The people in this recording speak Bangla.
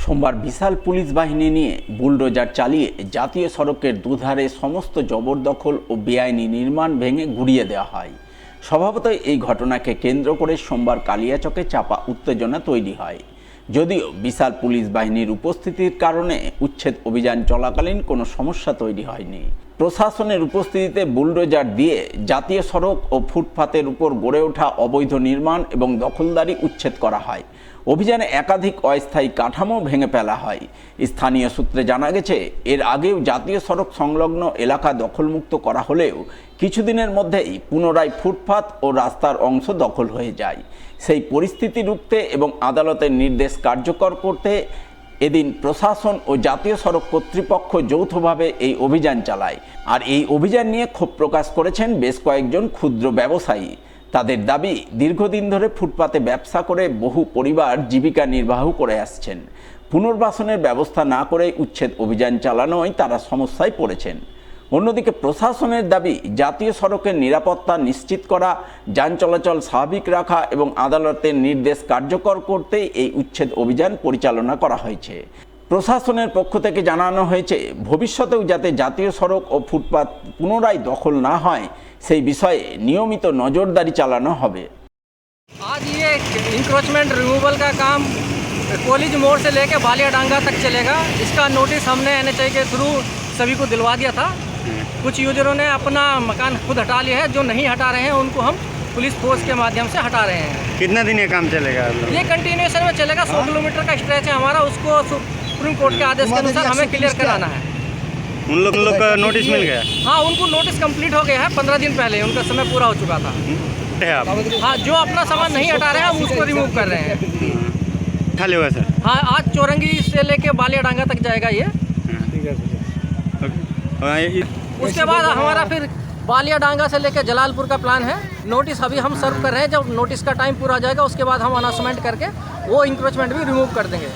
সোমবার বিশাল পুলিশ বাহিনী নিয়ে বুলডোজার চালিয়ে জাতীয় সড়কের দুধারে সমস্ত জবরদখল ও বেআইনি নির্মাণ ভেঙে গুড়িয়ে দেওয়া হয়। স্বভাবতই এই ঘটনাকে কেন্দ্র করে সোমবার কালিয়াচকে চাপা উত্তেজনা তৈরি হয়। যদিও বিশাল পুলিশ বাহিনীর উপস্থিতির কারণে উচ্ছেদ অভিযান চলাকালীন কোনো সমস্যা তৈরি হয়নি। প্রশাসনের উপস্থিতিতে বুলডোজার দিয়ে জাতীয় সড়ক ও ফুটপাতের উপর গড়ে ওঠা অবৈধ নির্মাণ এবং দখলদারি উচ্ছেদ করা হয়। অভিযানে একাধিক অস্থায়ী কাঠামো ভেঙে ফেলা হয়। স্থানীয় সূত্রে জানা গেছে, এর আগেও জাতীয় সড়ক সংলগ্ন এলাকা দখলমুক্ত করা হলেও কিছুদিনের মধ্যেই পুনরায় ফুটপাত ও রাস্তার অংশ দখল হয়ে যায়। সেই পরিস্থিতি রুখতে এবং আদালতের নির্দেশ কার্যকর করতে এদিন প্রশাসন ও জাতীয় সড়ক কর্তৃপক্ষ যৌথভাবে এই অভিযান চালায়। আর এই অভিযান নিয়ে ক্ষোভ প্রকাশ করেছেন বেশ কয়েকজন ক্ষুদ্র ব্যবসায়ী। তাদের দাবি, দীর্ঘদিন ধরে ফুটপাতে ব্যবসা করে বহু পরিবার জীবিকা নির্বাহ করে আসছেন। পুনর্বাসনের ব্যবস্থা না করে উচ্ছেদ অভিযান চালানোয় তারা সমস্যায় পড়েছেন। অন্যদিকে প্রশাসনের দাবি, জাতীয় সড়কের নিরাপত্তা নিশ্চিত করা, যান চলাচল স্বাভাবিক রাখা এবং আদালতের নির্দেশ কার্যকর করতেই এই উচ্ছেদ অভিযান পরিচালনা করা হয়েছে। প্রশাসনের পক্ষ থেকে জানানো হয়েছে, ভবিষ্যতেও যাতে জাতীয় সড়ক ও ফুটপাত পুনরায় দখল না হয় সেই বিষয়ে নিয়মিত নজরদারি চালানো হবে। आज ये इंक्रोचमेंट रिमूवल का काम कॉलेज मोड़ से लेकर बालियाडांगा तक चलेगा। इसका नोटिस हमने एनएचआई के थ्रू सभी को दिलवा दिया था। कुछ यूजरों ने अपना मकान खुद हटा लिया है, जो नहीं हटा रहे हैं उनको हम पुलिस फोर्स के माध्यम से हटा रहे हैं। कितना दिन ये काम चलेगा? ये कंटिन्यूएशन में चलेगा। 100 किलोमीटर का स्ट्रेच है हमारा, उसको सुप्रीम कोर्ट के आदेश के अनुसार हमें क्लियर कराना है। उन लोग का नोटिस मिल गया? हाँ, उनको नोटिस कंप्लीट हो गया है। 15 दिन पहले उनका समय पूरा हो चुका था। आप हाँ, जो अपना सामान नहीं हटा रहे हैं हम उसको रिमूव कर रहे हैं। खाली हुआ सर? हाँ, आज चौरंगी से लेके बालियाडांगा तक जाएगा ये। उसके बाद हमारा फिर बालियाडांगा से लेके जलालपुर का प्लान है। नोटिस अभी हम सर्व कर रहे हैं। जब नोटिस का टाइम पूरा हो जाएगा उसके बाद हम अनाउंसमेंट करके वो इंक्रोचमेंट भी रिमूव कर देंगे।